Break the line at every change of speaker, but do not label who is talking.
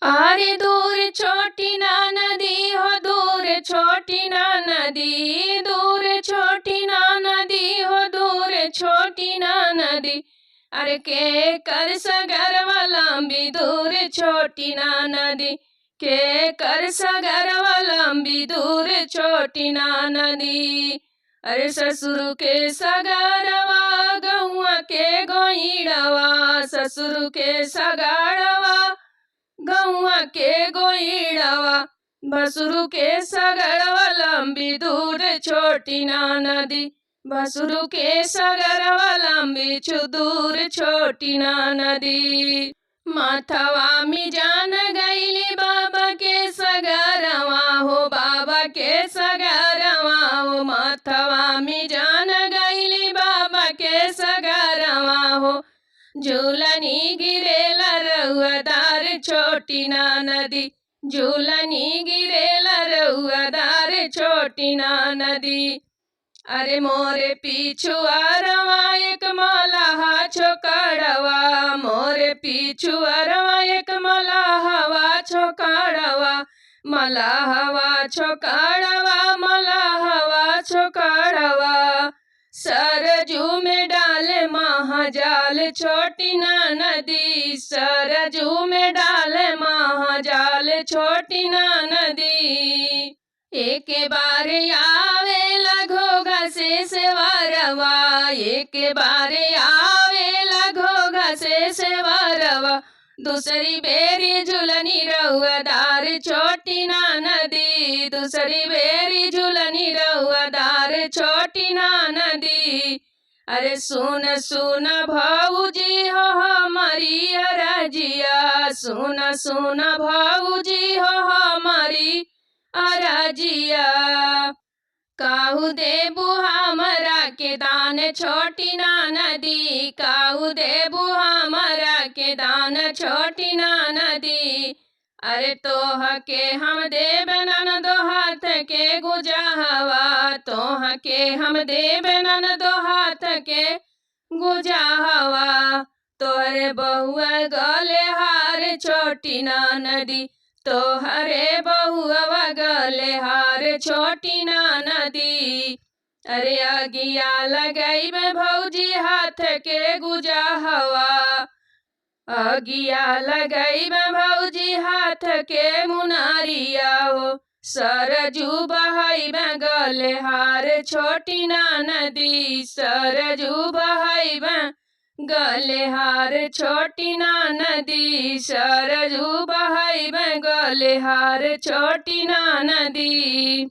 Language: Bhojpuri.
अरे दूर छोटी ना नदी हो, दूर छोटी ना नदी, दूर छोटी ना नदी हो, दूर छोटी ना नदी। अरे के कर सगरवा लंबी, दूर छोटी ना नदी, के कर सगरवा लंबी, दूर छोटी ना नदी। अरे ससुर के सगरवा गौआ के गोइड़वा, ससुर के सगरवा गौआ के गोइड़वा, भसुरु के सगरवा लंबी, दूर छोटी ना नदी, भसुरु के सगरवा लंबी, दूर छोटी ना नदी। माथवा में जान गईली बाबा के सगरवा हो, बाबा के सगरवा हो, माथवा में जान गईली बाबा के सगरवा हो। झूलनी गिरेला रउआदार छोटी ना नदी, झूलनी गिरेला रउआदार छोटी ना नदी। अरे मोरे पिछुआरवा एक मलाहा छोकड़वा, मोरे पिछुआरवा एक मलाहवा छोकड़वा, मलाहवा छोकड़वा, मलाहवा छोकड़वा। सरजू में डाले महाजाल छोटी ना नदी, सरजू में डाले महाजाल छोटी ना नदी। एक बार आवेला घोघा से सेवारवा, एक बार आवेला घोघा से सेवारवा, दूसरी बेरी झुलनी रउआदार छोटी ना नदी, दूसरी बेरी झुलनी रउआदार छोटी ना नदी। अरे सुन सुन भाऊजी हो हमारी अरजिया, सुन सुन भाऊजी हो हमारी अरजिया। काहू देबू हमरा के दान छोटी ना नदी, काहू देबू हमरा के दान छोटी ना नदी। अरे तोह के हम देब ननदो हाथ के गुजाहवा, तोह के हम देब ननदो हाथ के गुजाहवा। तोहरे बहुआ गले हार छोटी ना नदी, तोहरे बहुआ गले हार छोटी ना नदी। अरे अगिया लगाई में भौजी हाथ के गुजाहवा, अगिया लगाई में भौजी हाथ के मुनारिया हो। सरजू बहाई में गले हार छोटी ना नदी, सरजू बहाई में गले हार छोटी ना नदी, सरजू बहाई में गले हार छोटी ना नदी।